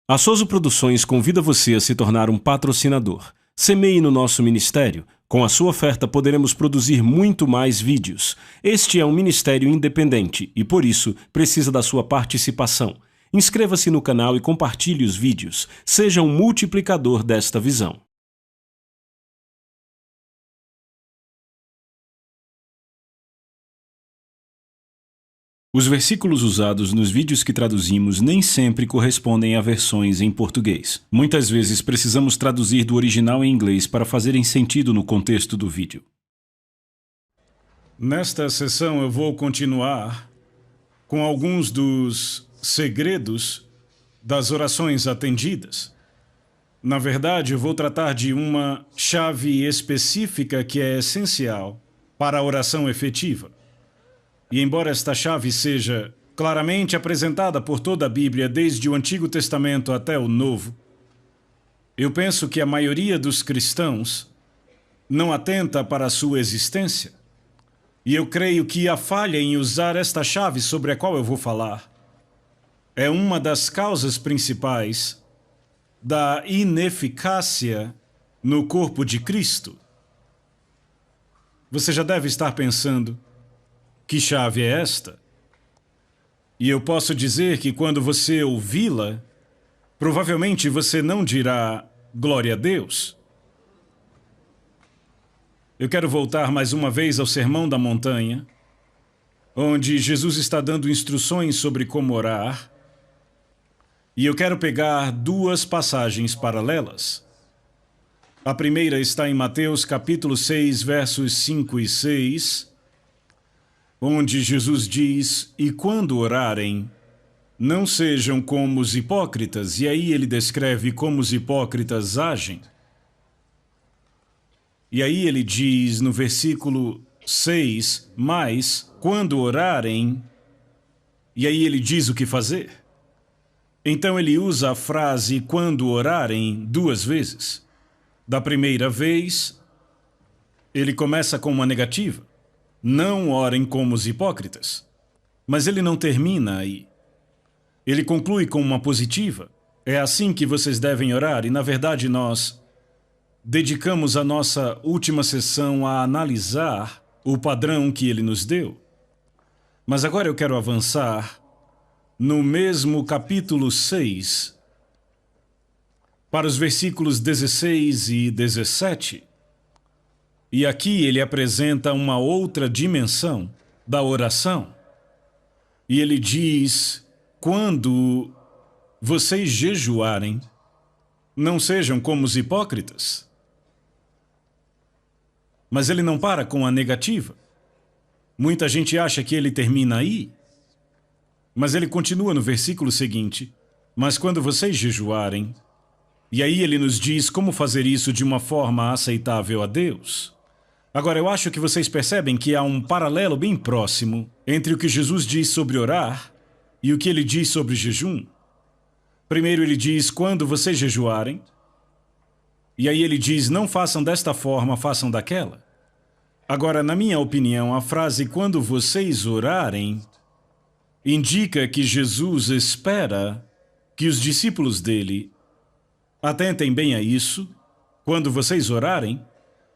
A Souza Produções convida você a se tornar um patrocinador. Semeie no nosso ministério. Com a sua oferta poderemos produzir muito mais vídeos. Este é um ministério independente e, por isso, precisa da sua participação. Inscreva-se no canal e compartilhe os vídeos. Seja um multiplicador desta visão. Os versículos usados nos vídeos que traduzimos nem sempre correspondem a versões em português. Muitas vezes precisamos traduzir do original em inglês para fazerem sentido no contexto do vídeo. Nesta sessão eu vou continuar com alguns dos segredos das orações atendidas. Na verdade, eu vou tratar de uma chave específica que é essencial para a oração efetiva. E embora esta chave seja claramente apresentada por toda a Bíblia, desde o Antigo Testamento até o Novo, eu penso que a maioria dos cristãos não atenta para a sua existência. E eu creio que a falha em usar esta chave sobre a qual eu vou falar é uma das causas principais da ineficácia no corpo de Cristo. Você já deve estar pensando: que chave é esta? E eu posso dizer que quando você ouvi-la, provavelmente você não dirá glória a Deus. Eu quero voltar mais uma vez ao Sermão da Montanha, onde Jesus está dando instruções sobre como orar, e eu quero pegar duas passagens paralelas. A primeira está em Mateus capítulo 6, versos 5 e 6, onde Jesus diz: e quando orarem, não sejam como os hipócritas, e aí ele descreve como os hipócritas agem. E aí ele diz no versículo 6, mas quando orarem, e aí ele diz o que fazer. Então ele usa a frase quando orarem duas vezes. Da primeira vez, ele começa com uma negativa: não orem como os hipócritas. Mas ele não termina aí. Ele conclui com uma positiva: é assim que vocês devem orar. E na verdade nós dedicamos a nossa última sessão a analisar o padrão que ele nos deu. Mas agora eu quero avançar no mesmo capítulo 6 para os versículos 16 e 17. E aqui ele apresenta uma outra dimensão da oração. E ele diz: quando vocês jejuarem, não sejam como os hipócritas. Mas ele não para com a negativa. Muita gente acha que ele termina aí. Mas ele continua no versículo seguinte: mas quando vocês jejuarem. E aí ele nos diz como fazer isso de uma forma aceitável a Deus. Agora, eu acho que vocês percebem que há um paralelo bem próximo entre o que Jesus diz sobre orar e o que ele diz sobre jejum. Primeiro ele diz: quando vocês jejuarem. E aí ele diz: não façam desta forma, façam daquela. Agora, na minha opinião, a frase quando vocês orarem indica que Jesus espera que os discípulos dele atentem bem a isso. Quando vocês orarem,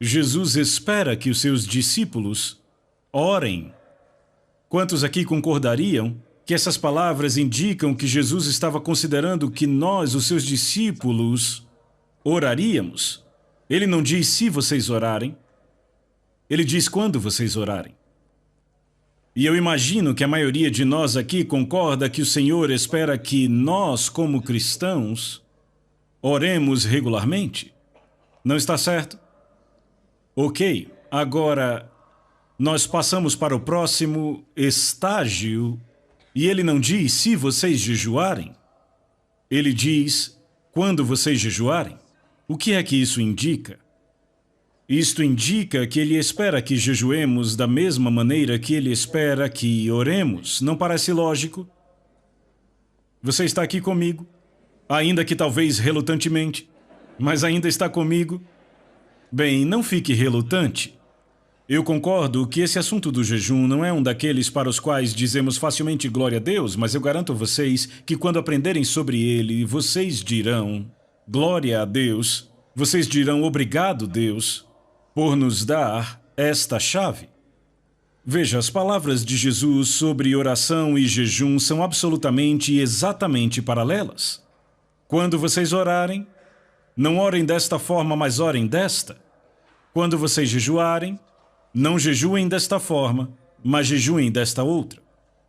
Jesus espera que os seus discípulos orem. Quantos aqui concordariam que essas palavras indicam que Jesus estava considerando que nós, os seus discípulos, oraríamos? Ele não diz se vocês orarem, ele diz quando vocês orarem. E eu imagino que a maioria de nós aqui concorda que o Senhor espera que nós, como cristãos, oremos regularmente. Não está certo? Ok, agora nós passamos para o próximo estágio e ele não diz se vocês jejuarem. Ele diz quando vocês jejuarem. O que é que isso indica? Isto indica que ele espera que jejuemos da mesma maneira que ele espera que oremos. Não parece lógico? Você está aqui comigo, ainda que talvez relutantemente, mas ainda está comigo? Bem, não fique relutante. Eu concordo que esse assunto do jejum não é um daqueles para os quais dizemos facilmente glória a Deus, mas eu garanto a vocês que quando aprenderem sobre ele, vocês dirão glória a Deus, vocês dirão obrigado, Deus, por nos dar esta chave. Veja, as palavras de Jesus sobre oração e jejum são absolutamente e exatamente paralelas. Quando vocês orarem, não orem desta forma, mas orem desta. Quando vocês jejuarem, não jejuem desta forma, mas jejuem desta outra.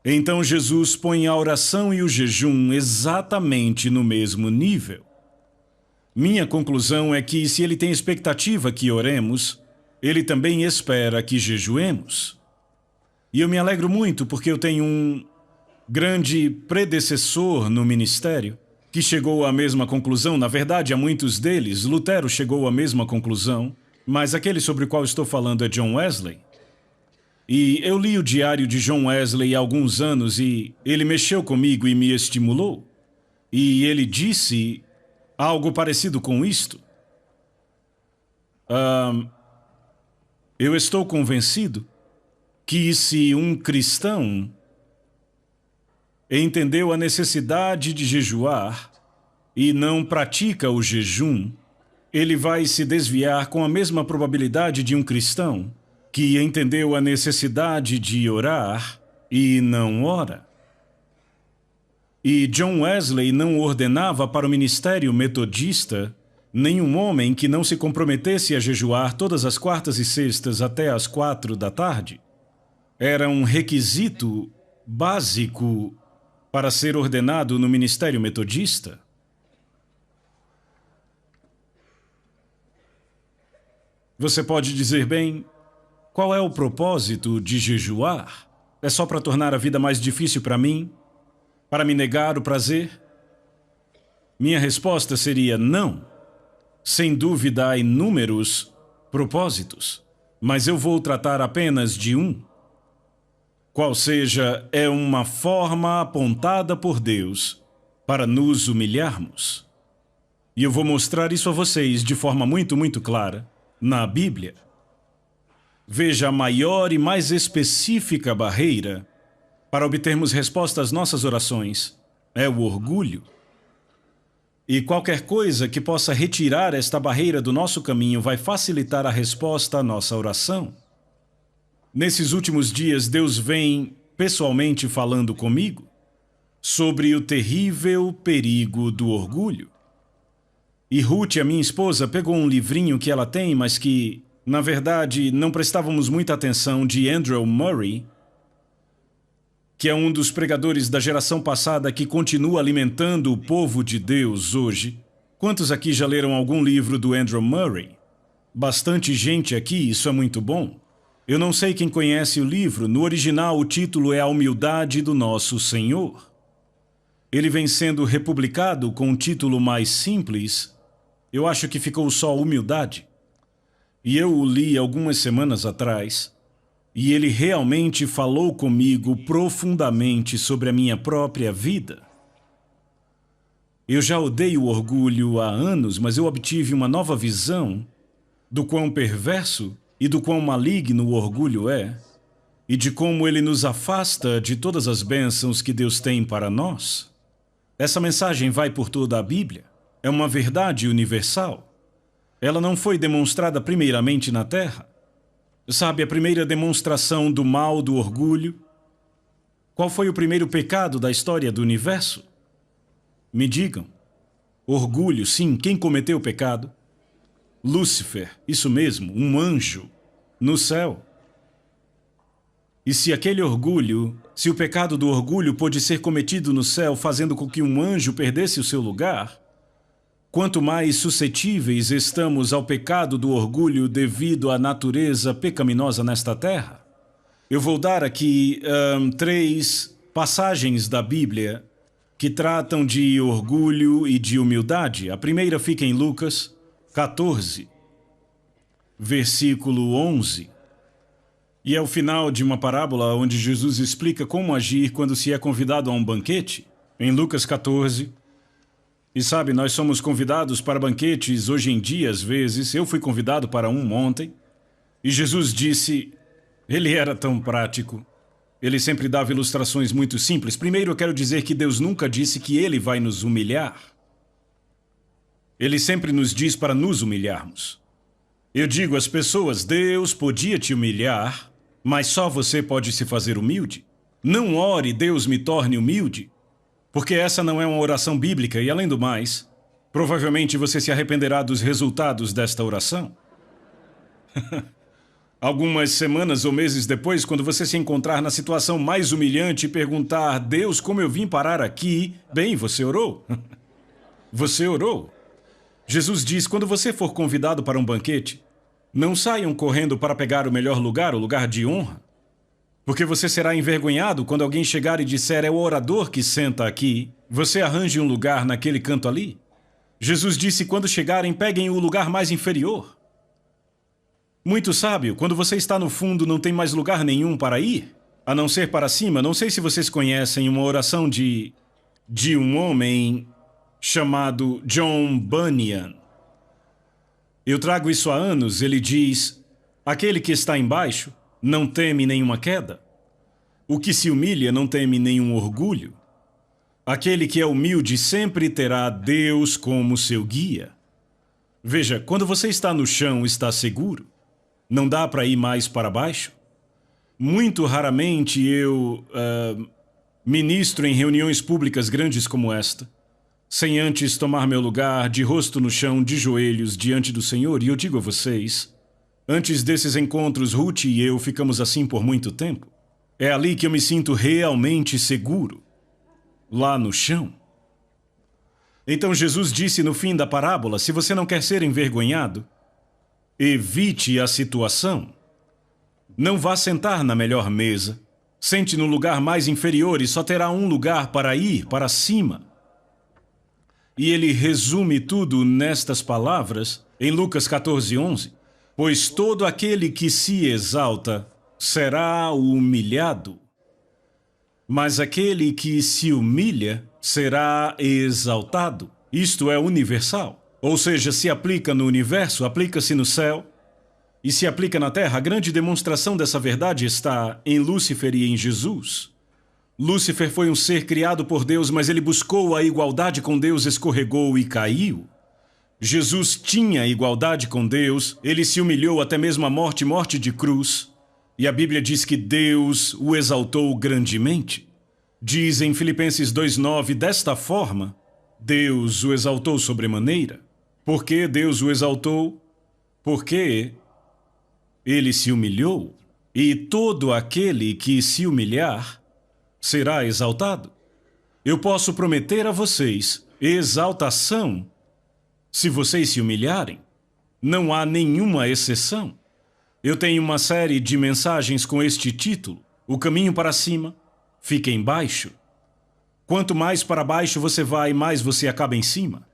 Então Jesus põe a oração e o jejum exatamente no mesmo nível. Minha conclusão é que se ele tem expectativa que oremos, ele também espera que jejuemos. E eu me alegro muito porque eu tenho um grande predecessor no ministério que chegou à mesma conclusão. Na verdade, a muitos deles, Lutero chegou à mesma conclusão, mas aquele sobre o qual estou falando é John Wesley. E eu li o diário de John Wesley há alguns anos e ele mexeu comigo e me estimulou. E ele disse algo parecido com isto. Eu estou convencido que se um cristão entendeu a necessidade de jejuar e não pratica o jejum, ele vai se desviar com a mesma probabilidade de um cristão que entendeu a necessidade de orar e não ora. E John Wesley não ordenava para o ministério metodista nenhum homem que não se comprometesse a jejuar todas as quartas e sextas até as 4 da tarde. Era um requisito básico para ser ordenado no ministério metodista. Você pode dizer, bem, qual é o propósito de jejuar? É só para tornar a vida mais difícil para mim? Para me negar o prazer? Minha resposta seria não. Sem dúvida há inúmeros propósitos, mas eu vou tratar apenas de um. Qual seja, é uma forma apontada por Deus para nos humilharmos. E eu vou mostrar isso a vocês de forma muito clara na Bíblia. Veja, a maior e mais específica barreira para obtermos resposta às nossas orações é o orgulho. E qualquer coisa que possa retirar esta barreira do nosso caminho vai facilitar a resposta à nossa oração. Nesses últimos dias, Deus vem pessoalmente falando comigo sobre o terrível perigo do orgulho. E Ruth, a minha esposa, pegou um livrinho que ela tem, mas que, na verdade, não prestávamos muita atenção, de Andrew Murray, que é um dos pregadores da geração passada que continua alimentando o povo de Deus hoje. Quantos aqui já leram algum livro do Andrew Murray? Bastante gente aqui, isso é muito bom. Eu não sei quem conhece o livro. No original, o título é A Humildade do Nosso Senhor. Ele vem sendo republicado com um título mais simples. Eu acho que ficou só Humildade. E eu o li algumas semanas atrás. E ele realmente falou comigo profundamente sobre a minha própria vida. Eu já odeio o orgulho há anos, mas eu obtive uma nova visão do quão perverso e do quão maligno o orgulho é, e de como ele nos afasta de todas as bênçãos que Deus tem para nós. Essa mensagem vai por toda a Bíblia. É uma verdade universal. Ela não foi demonstrada primeiramente na Terra. Sabe, a primeira demonstração do mal do orgulho? Qual foi o primeiro pecado da história do universo? Me digam. Orgulho, sim, quem cometeu o pecado? Lúcifer, isso mesmo, um anjo, no céu. E se aquele orgulho, se o pecado do orgulho pôde ser cometido no céu, fazendo com que um anjo perdesse o seu lugar, quanto mais suscetíveis estamos ao pecado do orgulho devido à natureza pecaminosa nesta terra? Eu vou dar aqui 3 passagens da Bíblia que tratam de orgulho e de humildade. A primeira fica em Lucas 14, versículo 11. E é o final de uma parábola onde Jesus explica como agir quando se é convidado a um banquete. Em Lucas 14. E sabe, nós somos convidados para banquetes hoje em dia, às vezes. Eu fui convidado para um ontem. E Jesus disse, ele era tão prático. Ele sempre dava ilustrações muito simples. Primeiro, eu quero dizer que Deus nunca disse que ele vai nos humilhar. Ele sempre nos diz para nos humilharmos. Eu digo às pessoas, Deus podia te humilhar, mas só você pode se fazer humilde. Não ore, Deus me torne humilde, porque essa não é uma oração bíblica e, além do mais, provavelmente você se arrependerá dos resultados desta oração. Algumas semanas ou meses depois, quando você se encontrar na situação mais humilhante e perguntar, Deus, como eu vim parar aqui? Bem, você orou. Você orou. Jesus diz, quando você for convidado para um banquete, não saiam correndo para pegar o melhor lugar, o lugar de honra. Porque você será envergonhado quando alguém chegar e disser, é o orador que senta aqui, você arranje um lugar naquele canto ali. Jesus disse, quando chegarem, peguem o lugar mais inferior. Muito sábio, quando você está no fundo não tem mais lugar nenhum para ir, a não ser para cima. Não sei se vocês conhecem uma oração de um homem chamado John Bunyan. Eu trago isso há anos, ele diz, aquele que está embaixo não teme nenhuma queda. O que se humilha não teme nenhum orgulho. Aquele que é humilde sempre terá Deus como seu guia. Veja, quando você está no chão, está seguro. Não dá para ir mais para baixo? Muito raramente eu ministro em reuniões públicas grandes como esta, sem antes tomar meu lugar de rosto no chão, de joelhos, diante do Senhor. E eu digo a vocês, antes desses encontros, Ruth e eu ficamos assim por muito tempo. É ali que eu me sinto realmente seguro, lá no chão. Então Jesus disse no fim da parábola, se você não quer ser envergonhado, evite a situação. Não vá sentar na melhor mesa. Sente no lugar mais inferior e só terá um lugar para ir, para cima. E ele resume tudo nestas palavras, em Lucas 14:11. Pois todo aquele que se exalta será humilhado, mas aquele que se humilha será exaltado. Isto é universal. Ou seja, se aplica no universo, aplica-se no céu e se aplica na terra. A grande demonstração dessa verdade está em Lúcifer e em Jesus. Lúcifer foi um ser criado por Deus, mas ele buscou a igualdade com Deus, escorregou e caiu. Jesus tinha igualdade com Deus, ele se humilhou até mesmo à morte, morte de cruz. E a Bíblia diz que Deus o exaltou grandemente. Diz em Filipenses 2:9, desta forma, Deus o exaltou sobremaneira. Por que Deus o exaltou? Porque ele se humilhou, e todo aquele que se humilhar será exaltado. Eu posso prometer a vocês exaltação se vocês se humilharem. Não há nenhuma exceção. Eu tenho uma série de mensagens com este título, O Caminho para Cima, Fica Embaixo. Quanto mais para baixo você vai, mais você acaba em cima.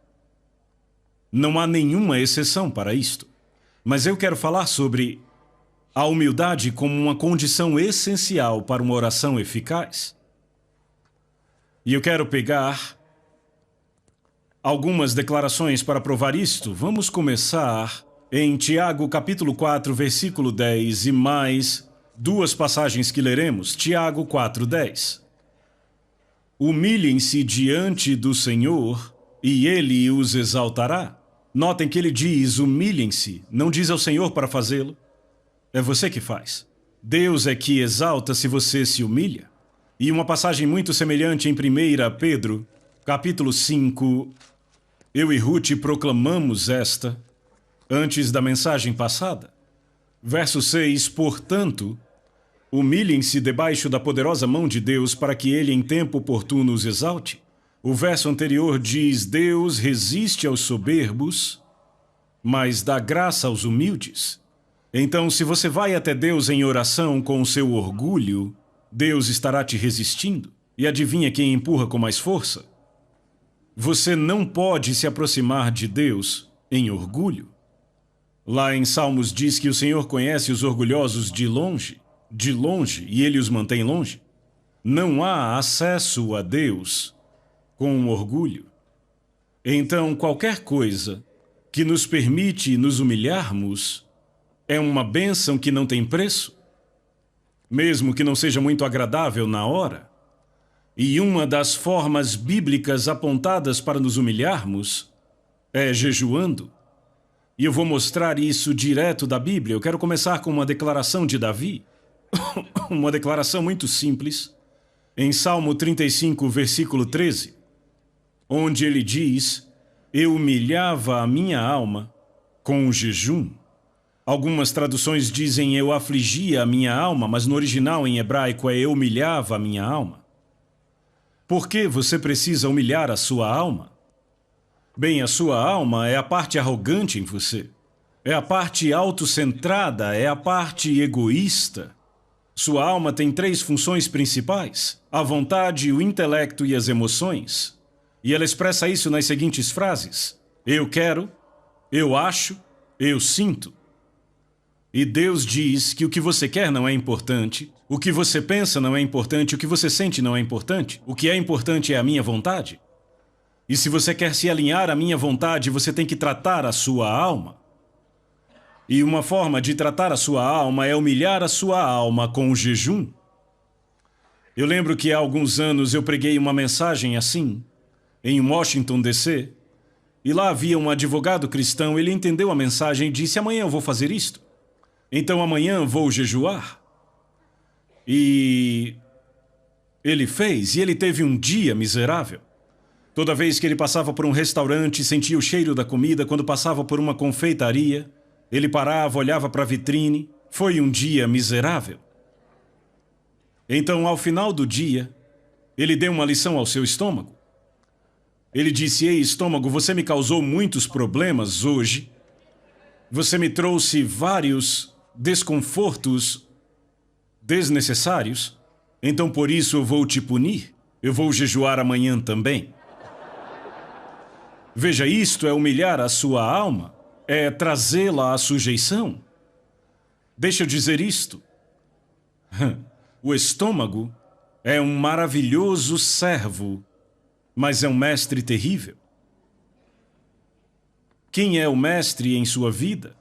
Não há nenhuma exceção para isto. Mas eu quero falar sobre a humildade como uma condição essencial para uma oração eficaz. E eu quero pegar algumas declarações para provar isto. Vamos começar em Tiago capítulo 4, versículo 10 e mais duas passagens que leremos. Tiago 4:10. Humilhem-se diante do Senhor e Ele os exaltará. Notem que ele diz, humilhem-se, não diz ao Senhor para fazê-lo. É você que faz. Deus é que exalta se você se humilha. E uma passagem muito semelhante em 1 Pedro, capítulo 5, eu e Ruth proclamamos esta antes da mensagem passada. Verso 6, portanto, humilhem-se debaixo da poderosa mão de Deus para que ele em tempo oportuno os exalte. O verso anterior diz, Deus resiste aos soberbos, mas dá graça aos humildes. Então, se você vai até Deus em oração com o seu orgulho, Deus estará te resistindo. E adivinha quem empurra com mais força? Você não pode se aproximar de Deus em orgulho. Lá em Salmos diz que o Senhor conhece os orgulhosos de longe, e ele os mantém longe. Não há acesso a Deus com orgulho. Então, qualquer coisa que nos permite nos humilharmos é uma bênção que não tem preço, mesmo que não seja muito agradável na hora. E uma das formas bíblicas apontadas para nos humilharmos é jejuando. E eu vou mostrar isso direto da Bíblia. Eu quero começar com uma declaração de Davi, uma declaração muito simples, em Salmo 35, versículo 13, onde ele diz: eu humilhava a minha alma com o jejum. Algumas traduções dizem eu afligia a minha alma, mas no original em hebraico é eu humilhava a minha alma. Por que você precisa humilhar a sua alma? Bem, a sua alma é a parte arrogante em você. É a parte autocentrada, é a parte egoísta. Sua alma tem 3 funções principais: a vontade, o intelecto e as emoções. E ela expressa isso nas seguintes frases: eu quero, eu acho, eu sinto. E Deus diz que o que você quer não é importante, o que você pensa não é importante, o que você sente não é importante. O que é importante é a minha vontade. E se você quer se alinhar à minha vontade, você tem que tratar a sua alma. E uma forma de tratar a sua alma é humilhar a sua alma com o jejum. Eu lembro que há alguns anos eu preguei uma mensagem assim, em Washington, D.C., e lá havia um advogado cristão. Ele entendeu a mensagem e disse: amanhã eu vou fazer isto. Então amanhã vou jejuar. E ele fez, e ele teve um dia miserável. Toda vez que ele passava por um restaurante, sentia o cheiro da comida. Quando passava por uma confeitaria, ele parava, olhava para a vitrine. Foi um dia miserável. Então, ao final do dia, ele deu uma lição ao seu estômago. Ele disse: ei, estômago, você me causou muitos problemas hoje. Você me trouxe vários desconfortos desnecessários. Então, por isso, eu vou te punir. Eu vou jejuar amanhã também. Veja, isto é humilhar a sua alma, é trazê-la à sujeição. Deixa eu dizer isto. O estômago é um maravilhoso servo, mas é um mestre terrível. Quem é o mestre em sua vida?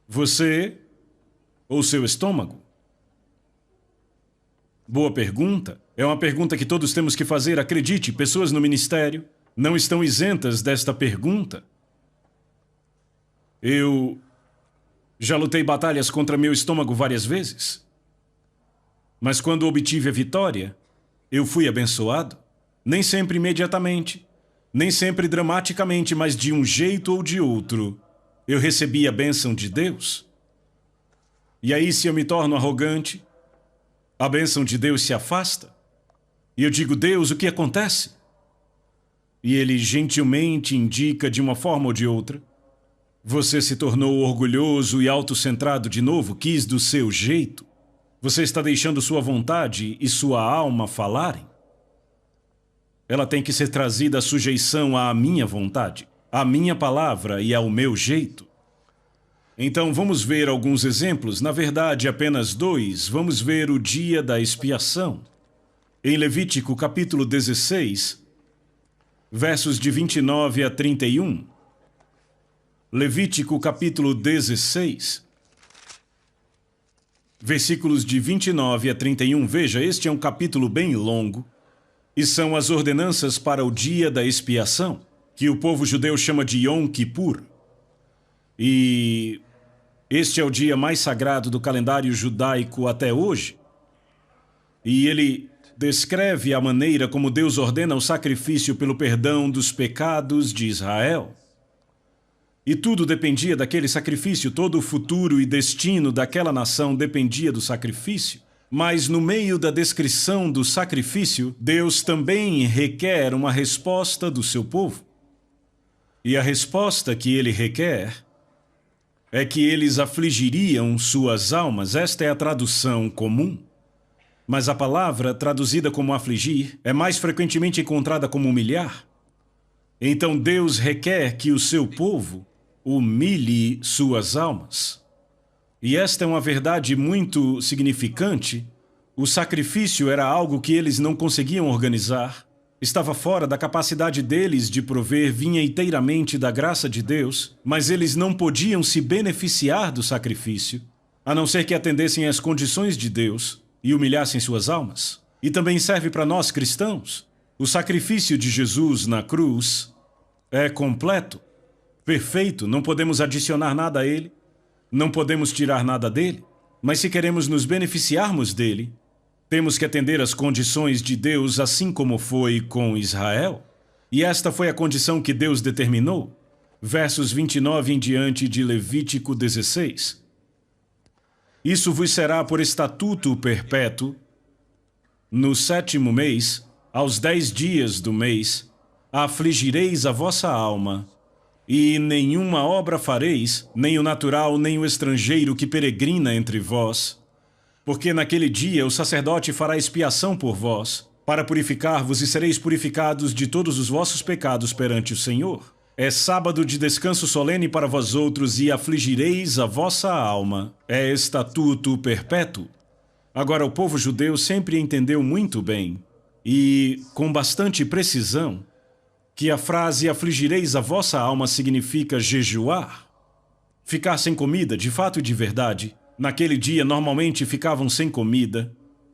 Você ou seu estômago? Boa pergunta. É uma pergunta que todos temos que fazer. Acredite, pessoas no ministério não estão isentas desta pergunta. Eu já lutei batalhas contra meu estômago várias vezes. Mas quando obtive a vitória, eu fui abençoado. Nem sempre imediatamente, nem sempre dramaticamente, mas de um jeito ou de outro, eu recebi a bênção de Deus. E aí, se eu me torno arrogante, a bênção de Deus se afasta. E eu digo: Deus, o que acontece? E ele gentilmente indica de uma forma ou de outra: você se tornou orgulhoso e autocentrado de novo, quis do seu jeito. Você está deixando sua vontade e sua alma falarem. Ela tem que ser trazida à sujeição à minha vontade, à minha palavra e ao meu jeito. Então vamos ver alguns exemplos, na verdade apenas 2. Vamos ver o dia da expiação. Em Levítico capítulo 16, versos de 29 a 31. Levítico capítulo 16, versículos de 29 a 31. Veja, este é um capítulo bem longo e são as ordenanças para o dia da expiação, que o povo judeu chama de Yom Kippur. E este é o dia mais sagrado do calendário judaico até hoje. E ele descreve a maneira como Deus ordena o sacrifício pelo perdão dos pecados de Israel. E tudo dependia daquele sacrifício, todo o futuro e destino daquela nação dependia do sacrifício. Mas no meio da descrição do sacrifício, Deus também requer uma resposta do seu povo. E a resposta que ele requer é que eles afligiriam suas almas. Esta é a tradução comum. Mas a palavra traduzida como afligir é mais frequentemente encontrada como humilhar. Então Deus requer que o seu povo humilhe suas almas. E esta é uma verdade muito significante. O sacrifício era algo que eles não conseguiam organizar. estava fora da capacidade deles de prover vinha inteiramente da graça de Deus, mas eles não podiam se beneficiar do sacrifício, a não ser que atendessem às condições de Deus e humilhassem suas almas. E também serve para nós cristãos. O sacrifício de Jesus na cruz é completo, perfeito, não podemos adicionar nada a ele, não podemos tirar nada dele, mas se queremos nos beneficiarmos dele, temos que atender às condições de Deus, assim como foi com Israel. E esta foi a condição que Deus determinou. Versos 29 em diante de Levítico 16. Isso vos será por estatuto perpétuo. No 7º mês, aos 10 dias do mês, afligireis a vossa alma, e nenhuma obra fareis, nem o natural, nem o estrangeiro que peregrina entre vós, porque naquele dia o sacerdote fará expiação por vós, para purificar-vos e sereis purificados de todos os vossos pecados perante o Senhor. É sábado de descanso solene para vós outros e afligireis a vossa alma. É estatuto perpétuo. Agora, o povo judeu sempre entendeu muito bem, e com bastante precisão, que a frase afligireis a vossa alma significa jejuar. Ficar sem comida, de fato e de verdade. Naquele dia, normalmente ficavam sem comida,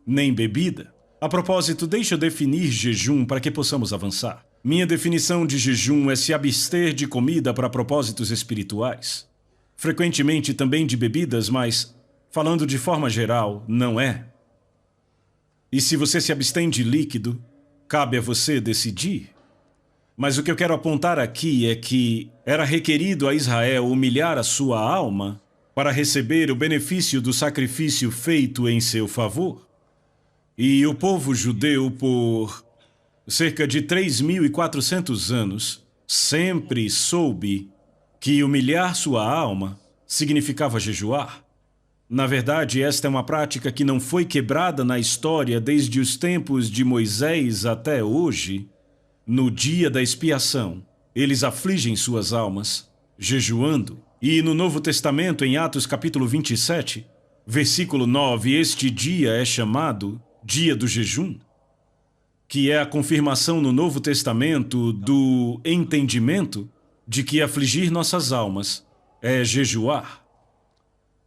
nem bebida. A propósito, deixa eu definir jejum para que possamos avançar. Minha definição de jejum é se abster de comida para propósitos espirituais. Frequentemente também de bebidas, mas, falando de forma geral, não é. E se você se abstém de líquido, cabe a você decidir. Mas o que eu quero apontar aqui é que era requerido a Israel humilhar a sua alma para receber o benefício do sacrifício feito em seu favor. E o povo judeu, por cerca de 3.400 anos, sempre soube que humilhar sua alma significava jejuar. Na verdade, esta é uma prática que não foi quebrada na história desde os tempos de Moisés até hoje. No dia da expiação, eles afligem suas almas, jejuando. E no Novo Testamento, em Atos capítulo 27, versículo 9, este dia é chamado Dia do Jejum, que é a confirmação no Novo Testamento do entendimento de que afligir nossas almas é jejuar,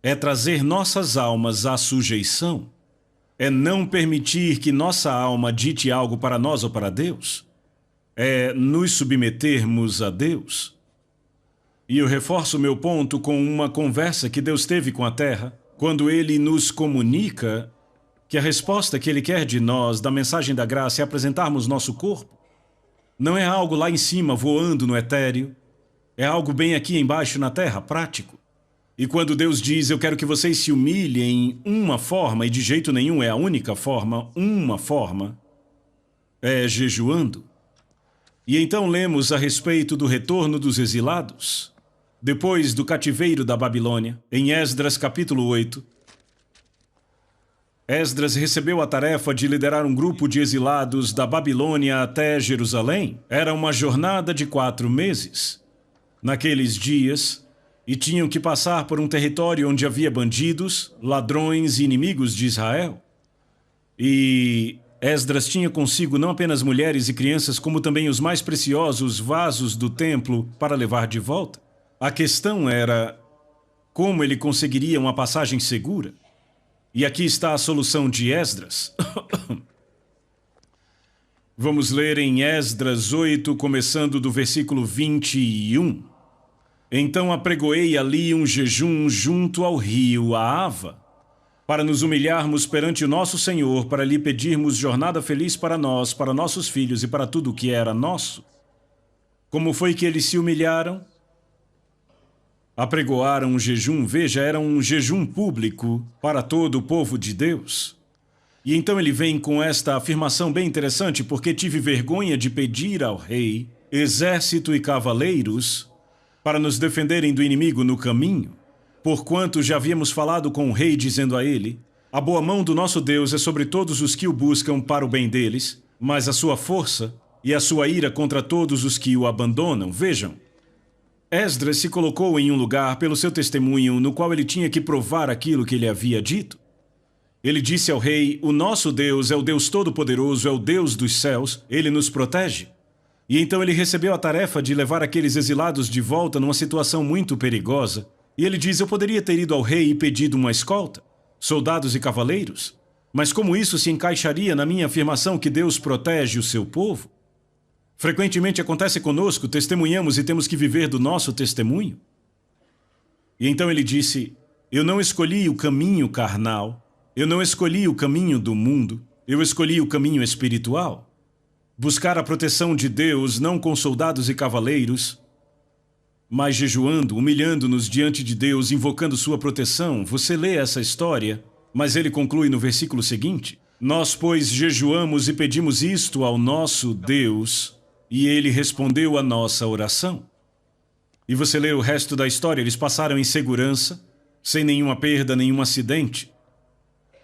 é trazer nossas almas à sujeição, é não permitir que nossa alma dite algo para nós ou para Deus, é nos submetermos a Deus. E eu reforço meu ponto com uma conversa que Deus teve com a terra, quando Ele nos comunica que a resposta que Ele quer de nós, da mensagem da graça, é apresentarmos nosso corpo. Não é algo lá em cima, voando no etéreo. É algo bem aqui embaixo na terra, prático. E quando Deus diz, eu quero que vocês se humilhem em uma forma, e de jeito nenhum é a única forma, uma forma, é jejuando. E então lemos a respeito do retorno dos exilados, depois do cativeiro da Babilônia, em Esdras capítulo 8. Esdras recebeu a tarefa de liderar um grupo de exilados da Babilônia até Jerusalém. Era uma jornada de 4 meses. Naqueles dias, e tinham que passar por um território onde havia bandidos, ladrões e inimigos de Israel. E Esdras tinha consigo não apenas mulheres e crianças, como também os mais preciosos vasos do templo para levar de volta. A questão era como ele conseguiria uma passagem segura. E aqui está a solução de Esdras. Vamos ler em Esdras 8, começando do versículo 21. Então apregoei ali um jejum junto ao rio Ahava, para nos humilharmos perante o nosso Senhor, para lhe pedirmos jornada feliz para nós, para nossos filhos e para tudo o que era nosso. Como foi que eles se humilharam? Apregoaram um jejum, veja, era um jejum público para todo o povo de Deus. E então ele vem com esta afirmação bem interessante, porque tive vergonha de pedir ao rei, exército e cavaleiros, para nos defenderem do inimigo no caminho, porquanto já havíamos falado com o rei, dizendo a ele, a boa mão do nosso Deus é sobre todos os que o buscam para o bem deles, mas a sua força e a sua ira contra todos os que o abandonam. Vejam, Esdras se colocou em um lugar pelo seu testemunho no qual ele tinha que provar aquilo que ele havia dito. Ele disse ao rei: o nosso Deus é o Deus Todo-Poderoso, é o Deus dos céus, ele nos protege. E então ele recebeu a tarefa de levar aqueles exilados de volta numa situação muito perigosa. E ele diz: eu poderia ter ido ao rei e pedido uma escolta, soldados e cavaleiros, mas como isso se encaixaria na minha afirmação que Deus protege o seu povo? Frequentemente acontece conosco, testemunhamos e temos que viver do nosso testemunho. E então ele disse: eu não escolhi o caminho carnal, eu não escolhi o caminho do mundo, eu escolhi o caminho espiritual. Buscar a proteção de Deus não com soldados e cavaleiros, mas jejuando, humilhando-nos diante de Deus, invocando sua proteção. Você lê essa história, mas ele conclui no versículo seguinte: nós, pois, jejuamos e pedimos isto ao nosso Deus, e ele respondeu a nossa oração. E você lê o resto da história, eles passaram em segurança, sem nenhuma perda, nenhum acidente.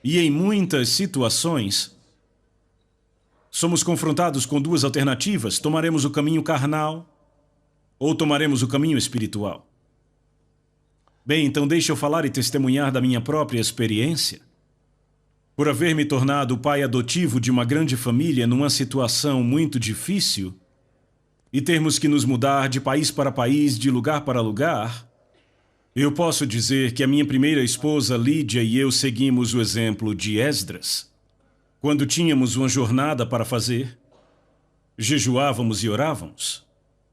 E em muitas situações, somos confrontados com duas alternativas: tomaremos o caminho carnal ou tomaremos o caminho espiritual. Bem, então deixa eu falar e testemunhar da minha própria experiência. Por haver me tornado o pai adotivo de uma grande família numa situação muito difícil e termos que nos mudar de país para país, de lugar para lugar, eu posso dizer que a minha primeira esposa, Lídia, e eu seguimos o exemplo de Esdras. Quando tínhamos uma jornada para fazer, jejuávamos e orávamos.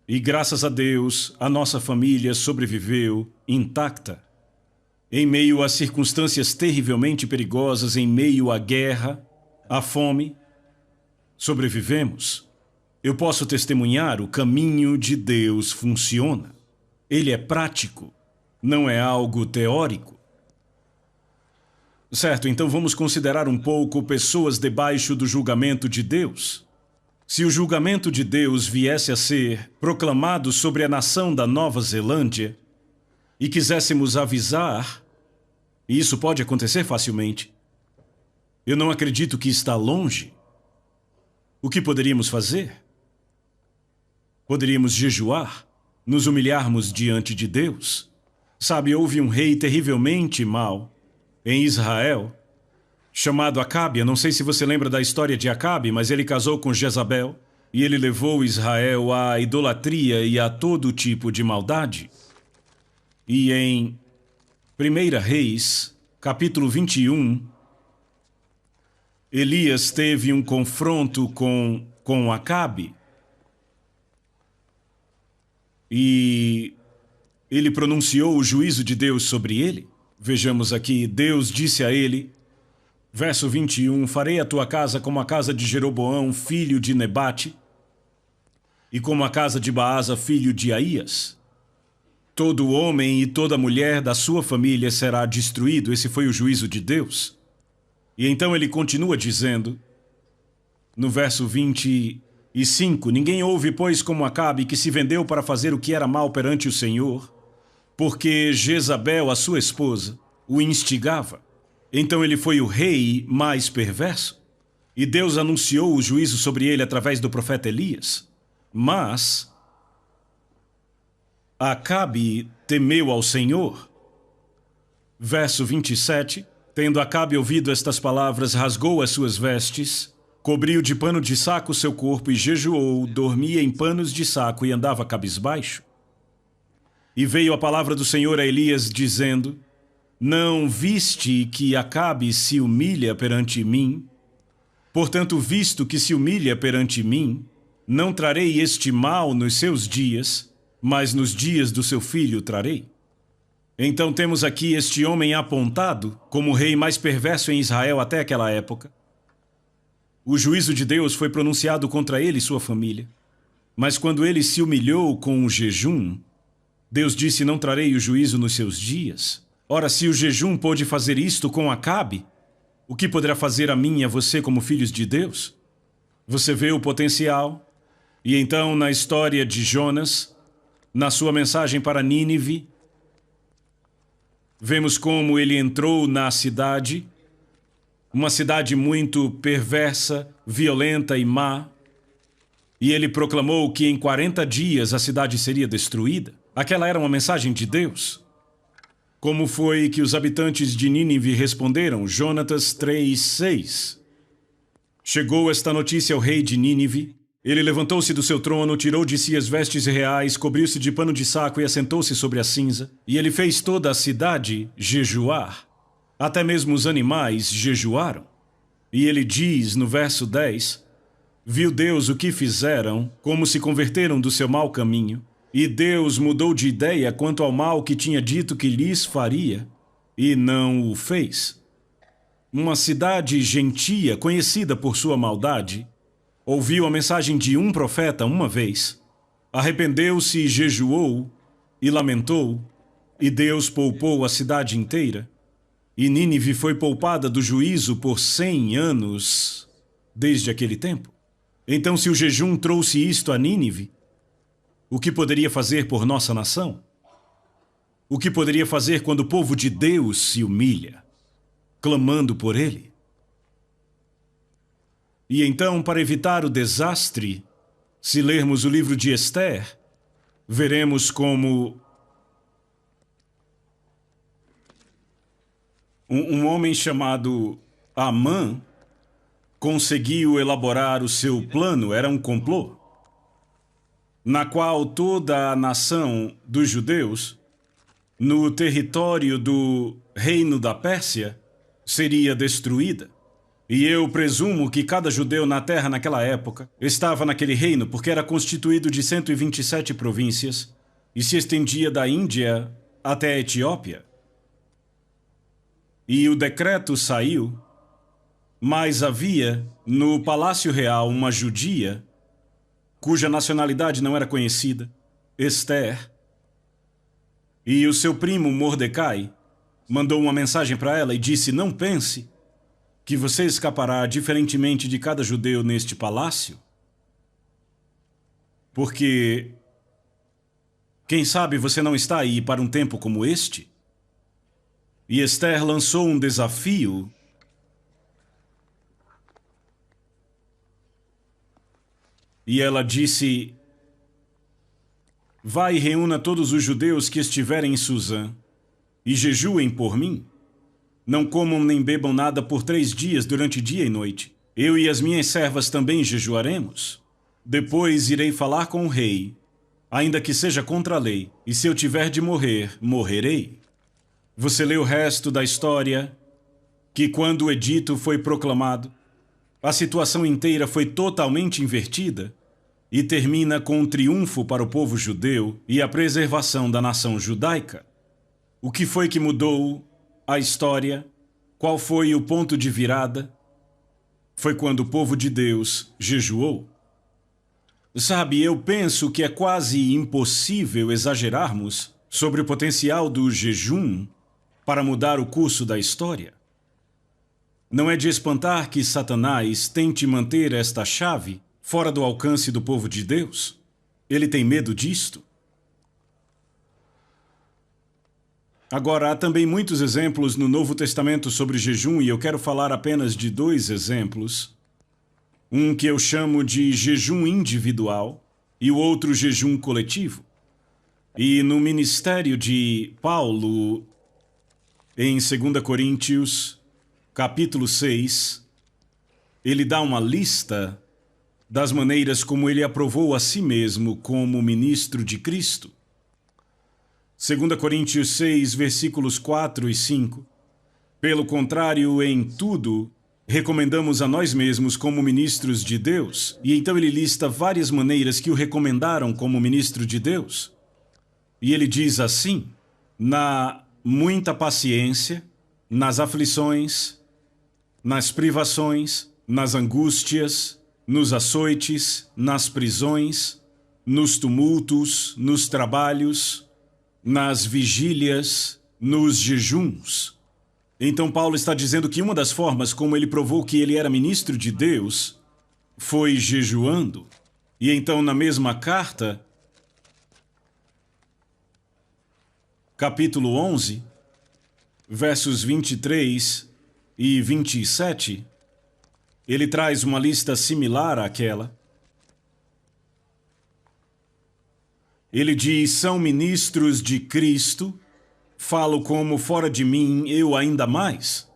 E graças a Deus, a nossa família sobreviveu intacta. Em meio a circunstâncias terrivelmente perigosas, em meio à guerra, à fome, sobrevivemos. Eu posso testemunhar: o caminho de Deus funciona. Ele é prático, não é algo teórico. Certo, então vamos considerar um pouco pessoas debaixo do julgamento de Deus. Se o julgamento de Deus viesse a ser proclamado sobre a nação da Nova Zelândia e quiséssemos avisar, e isso pode acontecer facilmente, eu não acredito que está longe. O que poderíamos fazer? Poderíamos jejuar, nos humilharmos diante de Deus. Sabe, houve um rei terrivelmente mau em Israel, chamado Acabe. Eu não sei se você lembra da história de Acabe, mas ele casou com Jezabel e ele levou Israel à idolatria e a todo tipo de maldade. E em 1 Reis, capítulo 21, Elias teve um confronto com Acabe. E ele pronunciou o juízo de Deus sobre ele. Vejamos aqui, Deus disse a ele, verso 21, farei a tua casa como a casa de Jeroboão, filho de Nebate, e como a casa de Baasa, filho de Aías. Todo homem e toda mulher da sua família será destruído. Esse foi o juízo de Deus. E então ele continua dizendo, no verso 25, ninguém houve, pois, como Acabe, que se vendeu para fazer o que era mal perante o Senhor, porque Jezabel, a sua esposa, o instigava. Então ele foi o rei mais perverso, e Deus anunciou o juízo sobre ele através do profeta Elias. Mas Acabe temeu ao Senhor. Verso 27, tendo Acabe ouvido estas palavras, rasgou as suas vestes, cobriu de pano de saco o seu corpo e jejuou, dormia em panos de saco e andava cabisbaixo. E veio a palavra do Senhor a Elias, dizendo, não viste que Acabe se humilha perante mim? Portanto, visto que se humilha perante mim, não trarei este mal nos seus dias, mas nos dias do seu filho trarei. Então temos aqui este homem apontado como o rei mais perverso em Israel até aquela época. O juízo de Deus foi pronunciado contra ele e sua família. Mas quando ele se humilhou com o jejum, Deus disse, não trarei o juízo nos seus dias. Ora, se o jejum pôde fazer isto com Acabe, o que poderá fazer a mim e a você como filhos de Deus? Você vê o potencial? E então, na história de Jonas, na sua mensagem para Nínive, vemos como ele entrou na cidade, uma cidade muito perversa, violenta e má, e ele proclamou que em 40 dias a cidade seria destruída. Aquela era uma mensagem de Deus. Como foi que os habitantes de Nínive responderam? Jonatas 3:6. Chegou esta notícia ao rei de Nínive. Ele levantou-se do seu trono, tirou de si as vestes reais, cobriu-se de pano de saco e assentou-se sobre a cinza. E ele fez toda a cidade jejuar. Até mesmo os animais jejuaram. E ele diz no verso 10: Viu Deus o que fizeram, como se converteram do seu mau caminho. E Deus mudou de ideia quanto ao mal que tinha dito que lhes faria, e não o fez. Uma cidade gentia, conhecida por sua maldade, ouviu a mensagem de um profeta uma vez, arrependeu-se e jejuou, e lamentou, e Deus poupou a cidade inteira, e Nínive foi poupada do juízo por 100 anos desde aquele tempo. Então, se o jejum trouxe isto a Nínive, o que poderia fazer por nossa nação? O que poderia fazer quando o povo de Deus se humilha, clamando por ele? E então, para evitar o desastre, se lermos o livro de Esther, veremos como um homem chamado Amã conseguiu elaborar o seu plano. Era um complô, na qual toda a nação dos judeus, no território do reino da Pérsia, seria destruída. E eu presumo que cada judeu na terra naquela época estava naquele reino porque era constituído de 127 províncias e se estendia da Índia até a Etiópia. E o decreto saiu, mas havia no Palácio Real uma judia cuja nacionalidade não era conhecida, Esther, e o seu primo Mordecai mandou uma mensagem para ela e disse: não pense que você escapará diferentemente de cada judeu neste palácio, porque quem sabe você não está aí para um tempo como este? E Esther lançou um desafio e ela disse: vai e reúna todos os judeus que estiverem em Suzã e jejuem por mim. Não comam nem bebam nada por 3 dias durante dia e noite. Eu e as minhas servas também jejuaremos. Depois irei falar com o rei, ainda que seja contra a lei, e se eu tiver de morrer, morrerei. Você lê o resto da história, que quando o edito foi proclamado, a situação inteira foi totalmente invertida e termina com um triunfo para o povo judeu e a preservação da nação judaica. O que foi que mudou a história? Qual foi o ponto de virada? Foi quando o povo de Deus jejuou. Sabe, eu penso que é quase impossível exagerarmos sobre o potencial do jejum para mudar o curso da história. Não é de espantar que Satanás tente manter esta chave fora do alcance do povo de Deus. Ele tem medo disto. Agora, há também muitos exemplos no Novo Testamento sobre jejum, e eu quero falar apenas de 2 exemplos. Um que eu chamo de jejum individual e o outro jejum coletivo. E no ministério de Paulo, em 2 Coríntios, capítulo 6, ele dá uma lista das maneiras como ele aprovou a si mesmo como ministro de Cristo. 2 Coríntios 6, versículos 4 e 5. Pelo contrário, em tudo, recomendamos a nós mesmos como ministros de Deus. E então ele lista várias maneiras que o recomendaram como ministro de Deus. E ele diz assim: na muita paciência, nas aflições, nas privações, nas angústias, nos açoites, nas prisões, nos tumultos, nos trabalhos, nas vigílias, nos jejuns. Então Paulo está dizendo que uma das formas como ele provou que ele era ministro de Deus foi jejuando. E então na mesma carta, capítulo 11, versos 23 e 27, ele traz uma lista similar àquela. Ele diz: são ministros de Cristo falo como fora de mim eu ainda mais.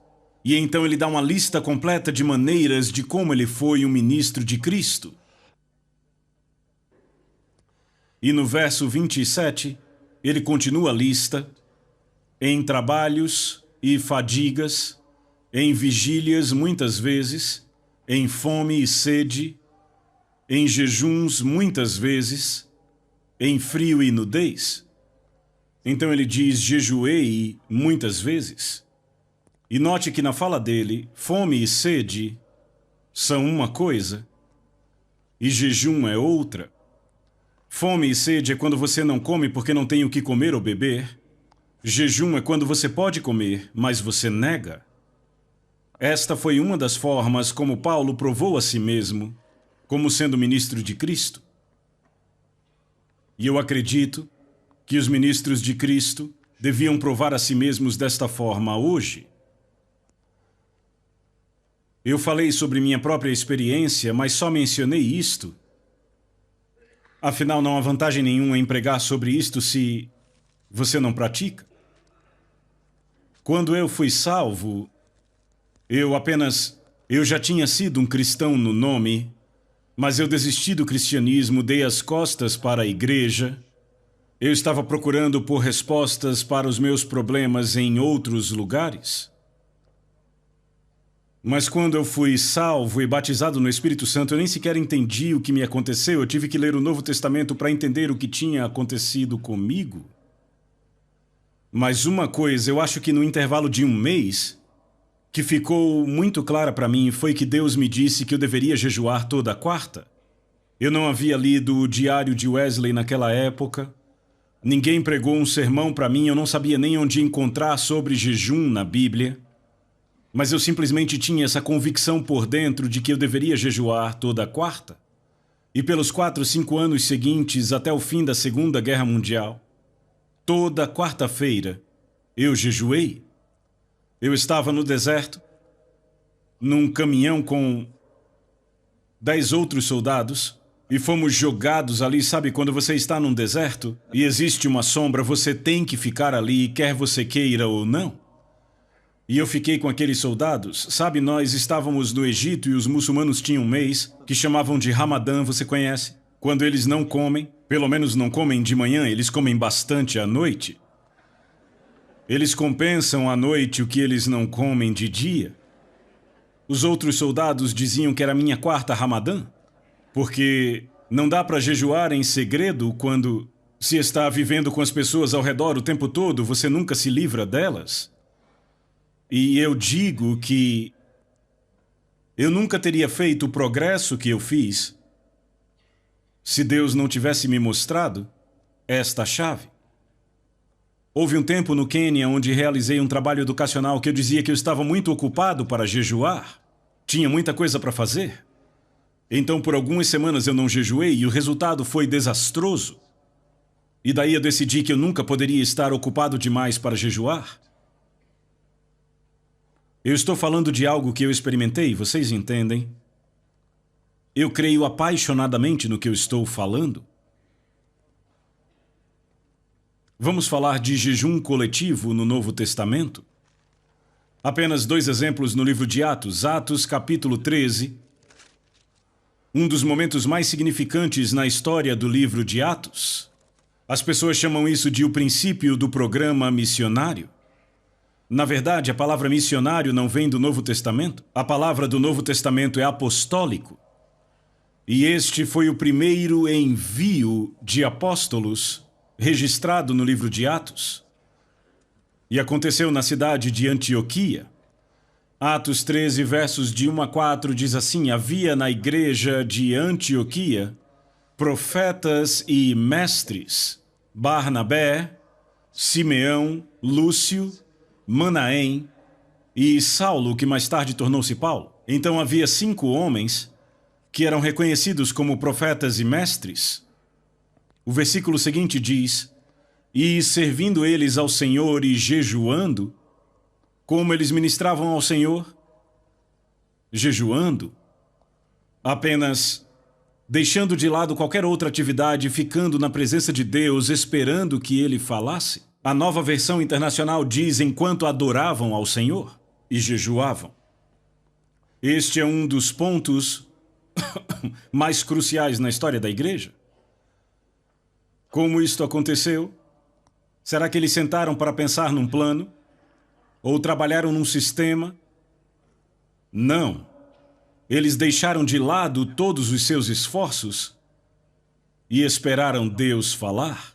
E então ele dá uma lista completa de maneiras de como ele foi um ministro de Cristo. E no verso 27, ele continua a lista: em trabalhos e fadigas, em vigílias muitas vezes, em fome e sede, em jejuns muitas vezes, em frio e nudez. Então ele diz: jejuei muitas vezes. E note que na fala dele, fome e sede são uma coisa e jejum é outra. Fome e sede é quando você não come porque não tem o que comer ou beber. Jejum é quando você pode comer, mas você nega. Esta foi uma das formas como Paulo provou a si mesmo como sendo ministro de Cristo. E eu acredito que os ministros de Cristo deviam provar a si mesmos desta forma hoje. Eu falei sobre minha própria experiência, mas só mencionei isto. Afinal, não há vantagem nenhuma em pregar sobre isto se você não pratica. Quando eu fui salvo, eu já tinha sido um cristão no nome, mas eu desisti do cristianismo, dei as costas para a igreja. Eu estava procurando por respostas para os meus problemas em outros lugares. Mas quando eu fui salvo e batizado no Espírito Santo, eu nem sequer entendi o que me aconteceu. Eu tive que ler o Novo Testamento para entender o que tinha acontecido comigo. Mas uma coisa, eu acho que no intervalo de um mês, que ficou muito clara para mim, foi que Deus me disse que eu deveria jejuar toda quarta. Eu não havia lido o Diário de Wesley naquela época. Ninguém pregou um sermão para mim, eu não sabia nem onde encontrar sobre jejum na Bíblia. Mas eu simplesmente tinha essa convicção por dentro de que eu deveria jejuar toda quarta. E pelos 4, 5 anos seguintes, até o fim da Segunda Guerra Mundial, toda quarta-feira, eu jejuei. Eu estava no deserto, num caminhão com 10 outros soldados, e fomos jogados ali. Sabe quando você está num deserto e existe uma sombra, você tem que ficar ali, quer você queira ou não? E eu fiquei com aqueles soldados. Sabe, nós estávamos no Egito e os muçulmanos tinham um mês que chamavam de Ramadã, você conhece? Quando eles não comem, pelo menos não comem de manhã, eles comem bastante à noite. Eles compensam à noite o que eles não comem de dia. Os outros soldados diziam que era minha quarta Ramadã, porque não dá para jejuar em segredo quando se está vivendo com as pessoas ao redor o tempo todo, você nunca se livra delas. E eu digo que eu nunca teria feito o progresso que eu fiz se Deus não tivesse me mostrado esta chave. Houve um tempo no Quênia onde realizei um trabalho educacional que eu dizia que eu estava muito ocupado para jejuar. Tinha muita coisa para fazer. Então, por algumas semanas eu não jejuei e o resultado foi desastroso. E daí eu decidi que eu nunca poderia estar ocupado demais para jejuar. Eu estou falando de algo que eu experimentei, vocês entendem? Eu creio apaixonadamente no que eu estou falando. Vamos falar de jejum coletivo no Novo Testamento? Apenas 2 exemplos no livro de Atos. Atos, capítulo 13. Um dos momentos mais significantes na história do livro de Atos. As pessoas chamam isso de o princípio do programa missionário. Na verdade, a palavra missionário não vem do Novo Testamento. A palavra do Novo Testamento é apostólico. E este foi o primeiro envio de apóstolos registrado no livro de Atos. E aconteceu na cidade de Antioquia. Atos 13, versos de 1 a 4 diz assim: havia na igreja de Antioquia profetas e mestres, Barnabé, Simeão, Lúcio, Manaém e Saulo, que mais tarde tornou-se Paulo. Então havia 5 homens que eram reconhecidos como profetas e mestres. O versículo seguinte diz: e servindo eles ao Senhor e jejuando. Como eles ministravam ao Senhor? Jejuando. Apenas deixando de lado qualquer outra atividade, ficando na presença de Deus, esperando que Ele falasse. A Nova Versão Internacional diz enquanto adoravam ao Senhor e jejuavam. Este é um dos pontos mais cruciais na história da igreja. Como isto aconteceu? Será que eles sentaram para pensar num plano? Ou trabalharam num sistema? Não. Eles deixaram de lado todos os seus esforços e esperaram Deus falar.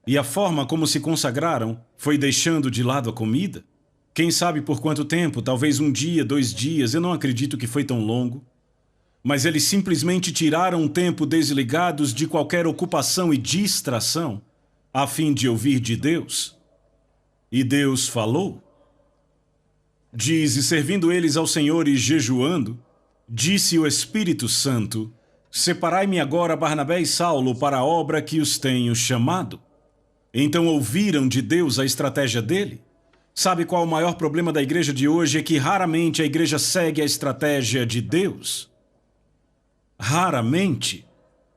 E a forma como se consagraram foi deixando de lado a comida. Quem sabe por quanto tempo, talvez 1 dia, 2 dias, eu não acredito que foi tão longo. Mas eles simplesmente tiraram um tempo desligados de qualquer ocupação e distração, a fim de ouvir de Deus. E Deus falou. Diz, e servindo eles ao Senhor e jejuando, disse o Espírito Santo, separai-me agora Barnabé e Saulo para a obra que os tenho chamado. Então ouviram de Deus a estratégia dele. Sabe qual o maior problema da igreja de hoje? É que raramente a igreja segue a estratégia de Deus. Raramente.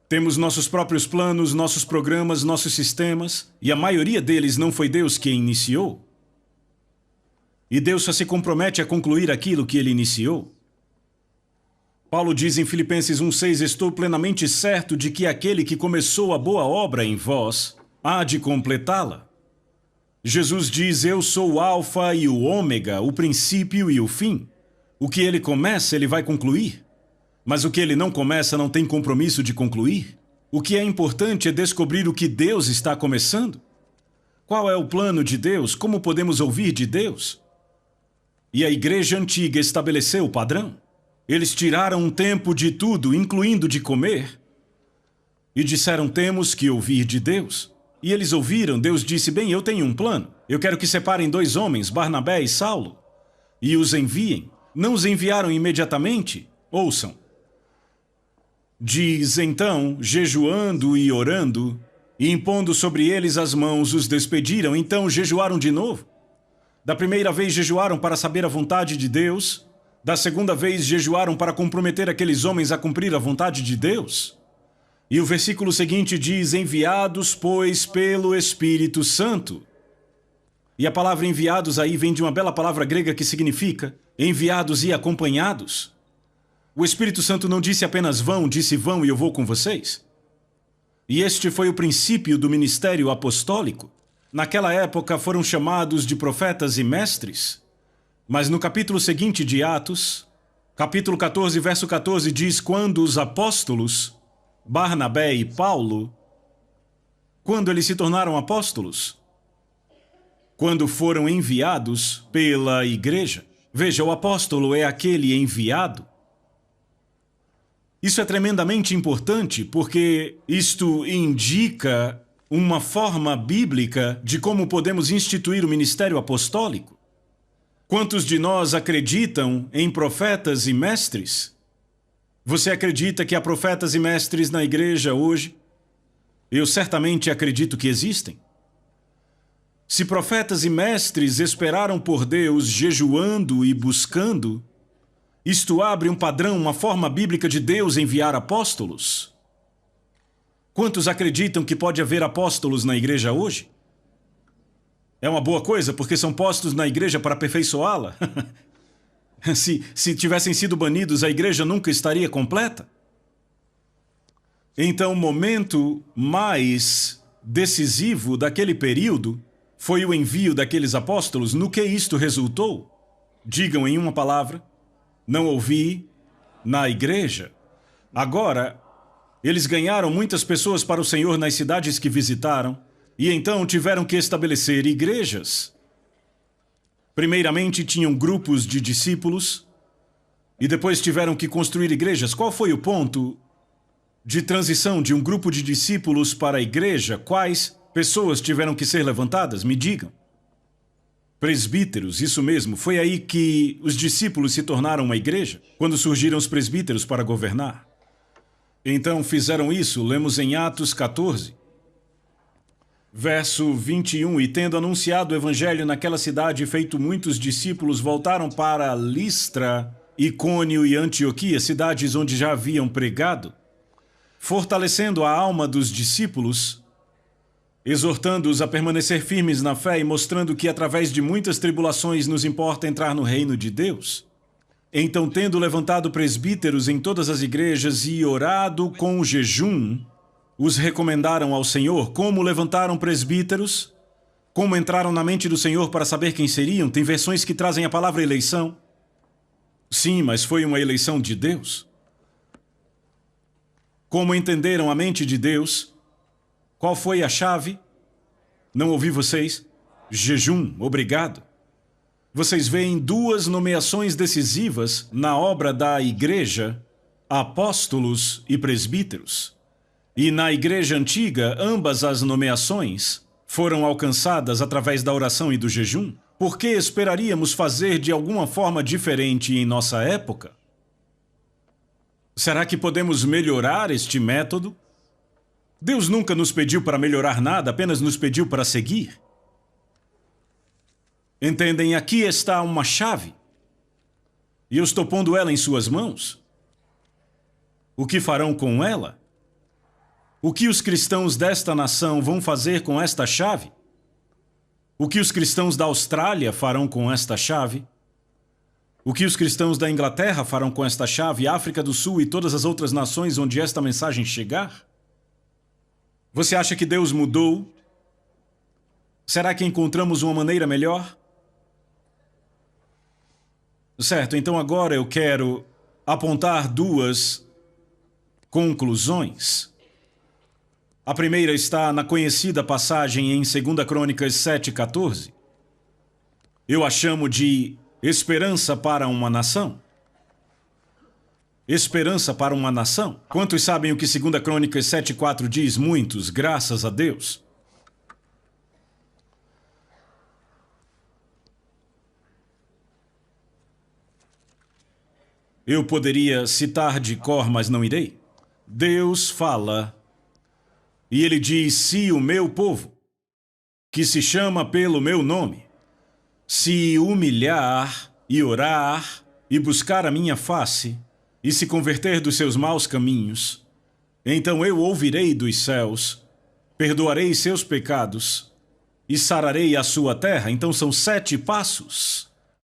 Temos nossos próprios planos, nossos programas, nossos sistemas, e a maioria deles não foi Deus quem iniciou. E Deus só se compromete a concluir aquilo que ele iniciou. Paulo diz em Filipenses 1,6, estou plenamente certo de que aquele que começou a boa obra em vós há de completá-la. Jesus diz, eu sou o alfa e o ômega, o princípio e o fim. O que ele começa, ele vai concluir. Mas o que ele não começa não tem compromisso de concluir. O que é importante é descobrir o que Deus está começando. Qual é o plano de Deus? Como podemos ouvir de Deus? E a igreja antiga estabeleceu o padrão. Eles tiraram um tempo de tudo, incluindo de comer, e disseram, temos que ouvir de Deus. E eles ouviram, Deus disse, bem, eu tenho um plano. Eu quero que separem 2 homens, Barnabé e Saulo, e os enviem. Não os enviaram imediatamente? Ouçam. Diz, então, jejuando e orando, e impondo sobre eles as mãos, os despediram, então jejuaram de novo. Da primeira vez jejuaram para saber a vontade de Deus, da segunda vez jejuaram para comprometer aqueles homens a cumprir a vontade de Deus. E o versículo seguinte diz, enviados, pois, pelo Espírito Santo. E a palavra enviados aí vem de uma bela palavra grega que significa enviados e acompanhados. O Espírito Santo não disse apenas vão, disse vão e eu vou com vocês. E este foi o princípio do ministério apostólico. Naquela época foram chamados de profetas e mestres. Mas no capítulo seguinte de Atos, capítulo 14, verso 14, diz, quando os apóstolos, Barnabé e Paulo, quando eles se tornaram apóstolos? Quando foram enviados pela igreja. Veja, o apóstolo é aquele enviado. Isso é tremendamente importante porque isto indica uma forma bíblica de como podemos instituir o ministério apostólico. Quantos de nós acreditam em profetas e mestres? Você acredita que há profetas e mestres na igreja hoje? Eu certamente acredito que existem. Se profetas e mestres esperaram por Deus jejuando e buscando, isto abre um padrão, uma forma bíblica de Deus enviar apóstolos. Quantos acreditam que pode haver apóstolos na igreja hoje? É uma boa coisa, porque são postos na igreja para aperfeiçoá-la. Se tivessem sido banidos, a igreja nunca estaria completa. Então, o momento mais decisivo daquele período foi o envio daqueles apóstolos. No que isto resultou? Digam em uma palavra. Não ouvi na igreja. Agora, eles ganharam muitas pessoas para o Senhor nas cidades que visitaram e então tiveram que estabelecer igrejas. Primeiramente, tinham grupos de discípulos e depois tiveram que construir igrejas. Qual foi o ponto de transição de um grupo de discípulos para a igreja? Quais pessoas tiveram que ser levantadas? Me digam. Presbíteros, isso mesmo. Foi aí que os discípulos se tornaram uma igreja, quando surgiram os presbíteros para governar. Então fizeram isso, lemos em Atos 14, verso 21. E tendo anunciado o evangelho naquela cidade e feito muitos discípulos, voltaram para Listra, Icônio e Antioquia, cidades onde já haviam pregado, fortalecendo a alma dos discípulos exortando-os a permanecer firmes na fé e mostrando que através de muitas tribulações nos importa entrar no reino de Deus. Então, tendo levantado presbíteros em todas as igrejas e orado com o jejum, os recomendaram ao Senhor. Como levantaram presbíteros? Como entraram na mente do Senhor para saber quem seriam? Tem versões que trazem a palavra eleição. Sim, mas foi uma eleição de Deus. Como entenderam a mente de Deus? Qual foi a chave? Não ouvi vocês? Jejum, obrigado. Vocês veem duas nomeações decisivas na obra da igreja, apóstolos e presbíteros. E na igreja antiga, ambas as nomeações foram alcançadas através da oração e do jejum. Por que esperaríamos fazer de alguma forma diferente em nossa época? Será que podemos melhorar este método? Deus nunca nos pediu para melhorar nada, apenas nos pediu para seguir. Entendem? Aqui está uma chave. E eu estou pondo ela em suas mãos. O que farão com ela? O que os cristãos desta nação vão fazer com esta chave? O que os cristãos da Austrália farão com esta chave? O que os cristãos da Inglaterra farão com esta chave, África do Sul e todas as outras nações onde esta mensagem chegar? Você acha que Deus mudou? Será que encontramos uma maneira melhor? Certo, então agora eu quero apontar duas conclusões. A primeira está na conhecida passagem em 2 Crônicas 7:14. Eu a chamo de esperança para uma nação. Esperança para uma nação. Quantos sabem o que 2 Crônicas 7:4 diz? Muitos, graças a Deus. Eu poderia citar de cor, mas não irei. Deus fala, e ele diz: se o meu povo, que se chama pelo meu nome, se humilhar e orar e buscar a minha face e se converter dos seus maus caminhos, então eu ouvirei dos céus, perdoarei seus pecados e sararei a sua terra. Então são 7 passos.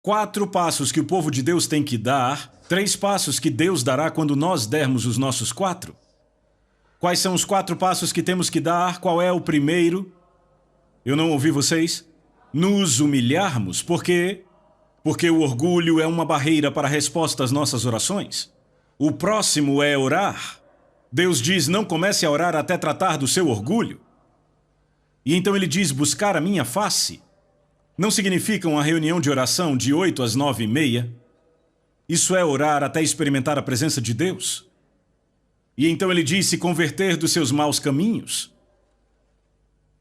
4 passos que o povo de Deus tem que dar, 3 passos que Deus dará quando nós dermos os nossos 4. Quais são os 4 passos que temos que dar? Qual é o primeiro? Eu não ouvi vocês? Nos humilharmos. Por quê? Porque o orgulho é uma barreira para a resposta às nossas orações. O próximo é orar. Deus diz: não comece a orar até tratar do seu orgulho. E então ele diz: buscar a minha face. Não significa uma reunião de oração de 8 às 9:30. Isso é orar até experimentar a presença de Deus. E então ele diz: se converter dos seus maus caminhos.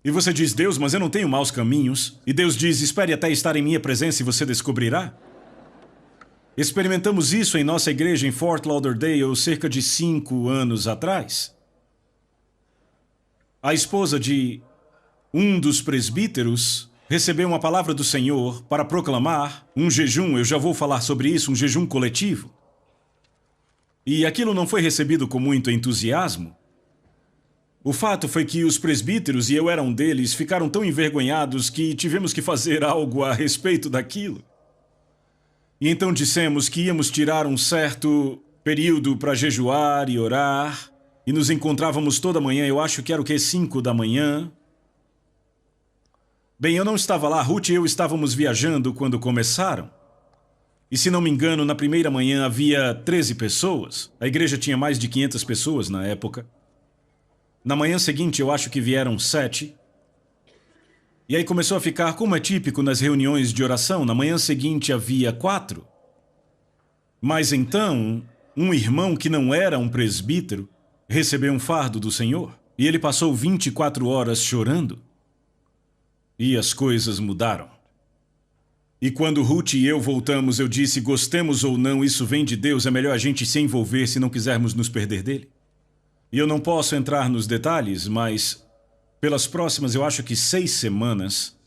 E você diz: Deus, mas eu não tenho maus caminhos. E Deus diz: espere até estar em minha presença e você descobrirá. Experimentamos isso em nossa igreja em Fort Lauderdale cerca de 5 anos atrás. A esposa de um dos presbíteros recebeu uma palavra do Senhor para proclamar um jejum. Eu já vou falar sobre isso, um jejum coletivo. E aquilo não foi recebido com muito entusiasmo. O fato foi que os presbíteros, e eu era um deles, ficaram tão envergonhados que tivemos que fazer algo a respeito daquilo. E então dissemos que íamos tirar um certo período para jejuar e orar, e nos encontrávamos toda manhã, eu acho que era o quê? 5 da manhã. Bem, eu não estava lá, Ruth e eu estávamos viajando quando começaram. E se não me engano, na primeira manhã havia 13 pessoas. A igreja tinha mais de 500 pessoas na época. Na manhã seguinte, eu acho que vieram 7. E aí começou a ficar, como é típico nas reuniões de oração, na manhã seguinte havia 4. Mas então, um irmão que não era um presbítero recebeu um fardo do Senhor. E ele passou 24 horas chorando. E as coisas mudaram. E quando Ruth e eu voltamos, eu disse: gostemos ou não, isso vem de Deus, é melhor a gente se envolver se não quisermos nos perder dele. E eu não posso entrar nos detalhes, mas pelas próximas, eu acho que 6 semanas,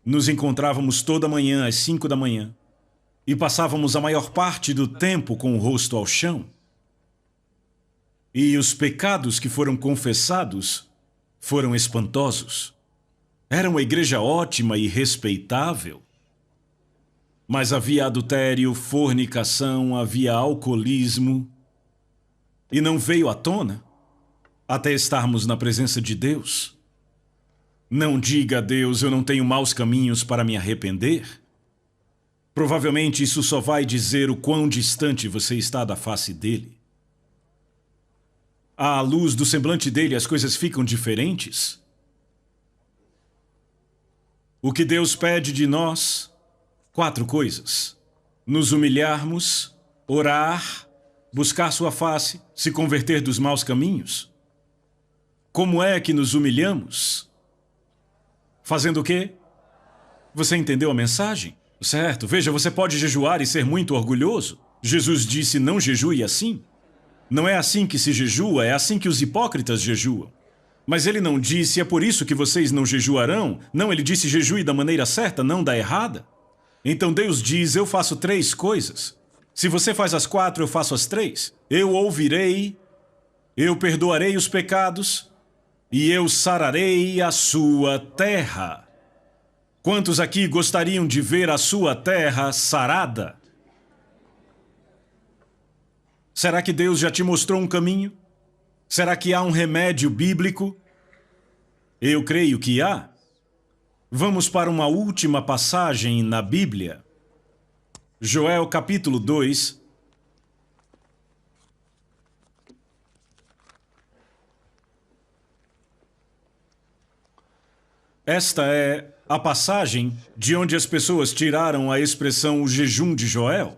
nos encontrávamos toda manhã às 5 da manhã e passávamos a maior parte do tempo com o rosto ao chão. E os pecados que foram confessados foram espantosos. Era uma igreja ótima e respeitável. Mas havia adultério, fornicação, havia alcoolismo. E não veio à tona até estarmos na presença de Deus. Não diga a Deus, eu não tenho maus caminhos para me arrepender. Provavelmente isso só vai dizer o quão distante você está da face dele. À luz do semblante dele, as coisas ficam diferentes. O que Deus pede de nós? 4 coisas: nos humilharmos, orar, buscar sua face, se converter dos maus caminhos. Como é que nos humilhamos? Fazendo o quê? Você entendeu a mensagem? Certo, veja, você pode jejuar e ser muito orgulhoso. Jesus disse, não jejue assim. Não é assim que se jejua, é assim que os hipócritas jejuam. Mas ele não disse, é por isso que vocês não jejuarão. Não, ele disse, jejue da maneira certa, não da errada. Então Deus diz, eu faço 3 coisas. Se você faz as 4, eu faço as 3. Eu ouvirei, eu perdoarei os pecados e eu sararei a sua terra. Quantos aqui gostariam de ver a sua terra sarada? Será que Deus já te mostrou um caminho? Será que há um remédio bíblico? Eu creio que há. Vamos para uma última passagem na Bíblia. Joel capítulo 2. Esta é a passagem de onde as pessoas tiraram a expressão o jejum de Joel.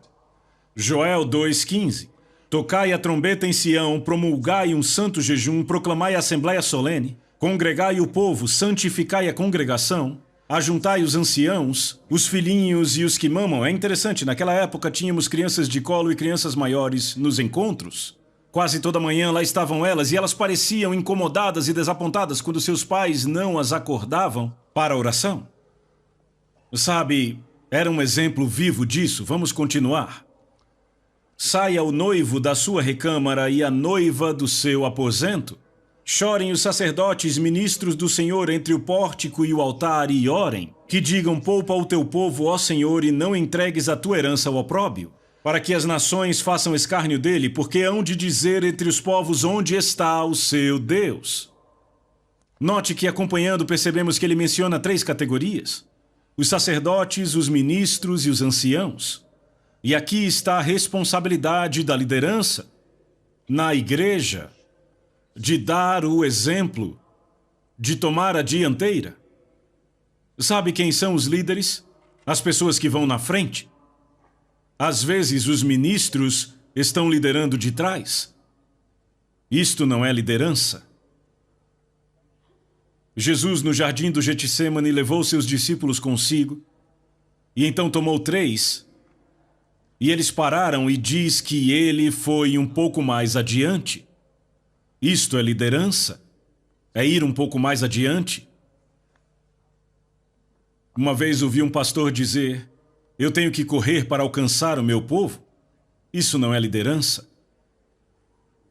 Joel 2,15. Tocai a trombeta em Sião, promulgai um santo jejum, proclamai a assembleia solene, congregai o povo, santificai a congregação, ajuntai os anciãos, os filhinhos e os que mamam. É interessante, naquela época tínhamos crianças de colo e crianças maiores nos encontros. Quase toda manhã lá estavam elas e elas pareciam incomodadas e desapontadas quando seus pais não as acordavam para a oração. Sabe, era um exemplo vivo disso. Vamos continuar. Saia o noivo da sua recâmara e a noiva do seu aposento. Chorem os sacerdotes, ministros do Senhor, entre o pórtico e o altar, e orem. Que digam, poupa o teu povo, ó Senhor, e não entregues a tua herança ao opróbio. Para que as nações façam escárnio dele, porque hão de dizer entre os povos onde está o seu Deus. Note que, acompanhando, percebemos que ele menciona 3 categorias: os sacerdotes, os ministros e os anciãos. E aqui está a responsabilidade da liderança na igreja, de dar o exemplo, de tomar a dianteira. Sabe quem são os líderes? As pessoas que vão na frente. Às vezes os ministros estão liderando de trás. Isto não é liderança. Jesus, no jardim do Getsêmani, levou seus discípulos consigo e então tomou 3. E eles pararam e diz que ele foi um pouco mais adiante. Isto é liderança? É ir um pouco mais adiante? Uma vez ouvi um pastor dizer, eu tenho que correr para alcançar o meu povo. Isso não é liderança.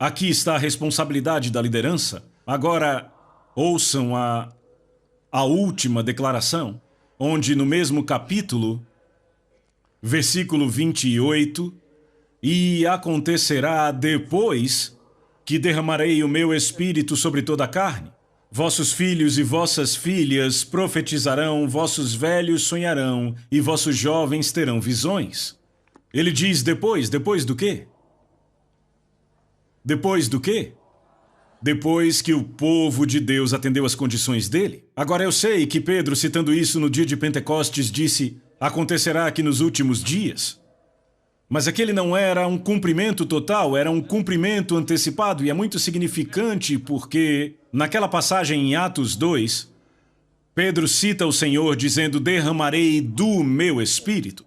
Aqui está a responsabilidade da liderança. Agora, ouçam a última declaração, onde no mesmo capítulo, versículo 28, e acontecerá depois que derramarei o meu espírito sobre toda a carne. Vossos filhos e vossas filhas profetizarão, vossos velhos sonharão e vossos jovens terão visões. Ele diz depois do quê? Depois do quê? Depois que o povo de Deus atendeu às condições dele. Agora eu sei que Pedro, citando isso no dia de Pentecostes, disse, acontecerá aqui nos últimos dias. Mas aquele não era um cumprimento total, era um cumprimento antecipado, e é muito significante porque, naquela passagem em Atos 2, Pedro cita o Senhor dizendo, derramarei do meu espírito.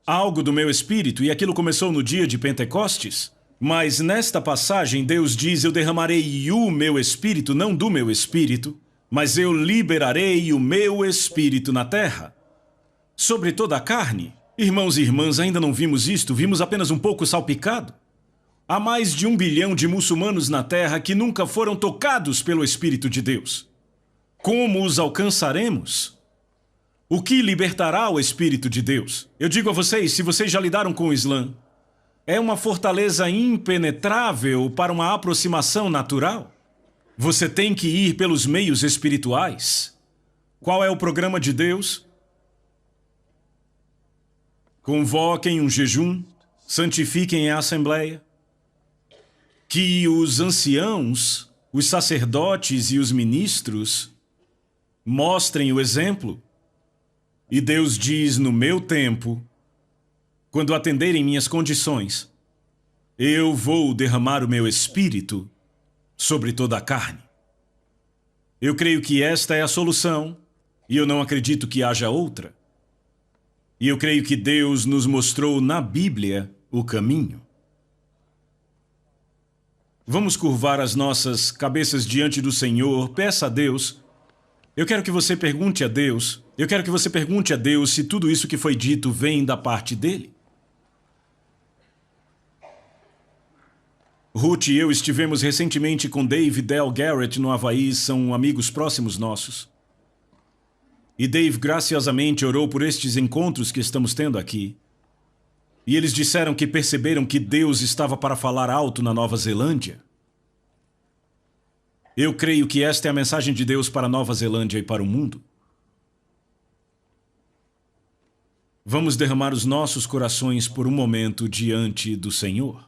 Algo do meu espírito, e aquilo começou no dia de Pentecostes. Mas nesta passagem Deus diz, eu derramarei o meu espírito, não do meu espírito, mas eu liberarei o meu espírito na terra. Sobre toda a carne. Irmãos e irmãs, ainda não vimos isto, vimos apenas um pouco salpicado. Há mais de 1 bilhão de muçulmanos na Terra que nunca foram tocados pelo Espírito de Deus. Como os alcançaremos? O que libertará o Espírito de Deus? Eu digo a vocês, se vocês já lidaram com o Islã, é uma fortaleza impenetrável para uma aproximação natural. Você tem que ir pelos meios espirituais. Qual é o programa de Deus? Convoquem um jejum, santifiquem a assembleia. Que os anciãos, os sacerdotes e os ministros mostrem o exemplo. E Deus diz, no meu tempo, quando atenderem minhas condições, eu vou derramar o meu espírito sobre toda a carne. Eu creio que esta é a solução, e eu não acredito que haja outra. E eu creio que Deus nos mostrou na Bíblia o caminho. Vamos curvar as nossas cabeças diante do Senhor, peça a Deus. Eu quero que você pergunte a Deus se tudo isso que foi dito vem da parte dele. Ruth e eu estivemos recentemente com Dave e Del Garrett no Havaí, são amigos próximos nossos. E Dave graciosamente orou por estes encontros que estamos tendo aqui. E eles disseram que perceberam que Deus estava para falar alto na Nova Zelândia. Eu creio que esta é a mensagem de Deus para a Nova Zelândia e para o mundo. Vamos derramar os nossos corações por um momento diante do Senhor.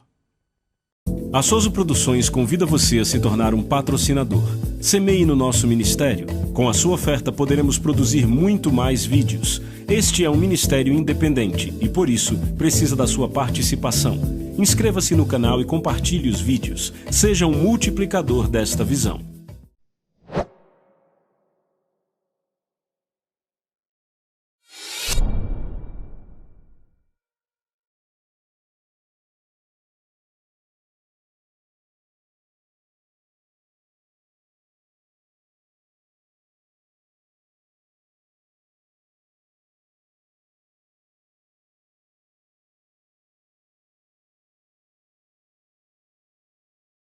A Soso Produções convida você a se tornar um patrocinador. Semeie no nosso ministério. Com a sua oferta poderemos produzir muito mais vídeos. Este é um ministério independente e, por isso, precisa da sua participação. Inscreva-se no canal e compartilhe os vídeos. Seja um multiplicador desta visão.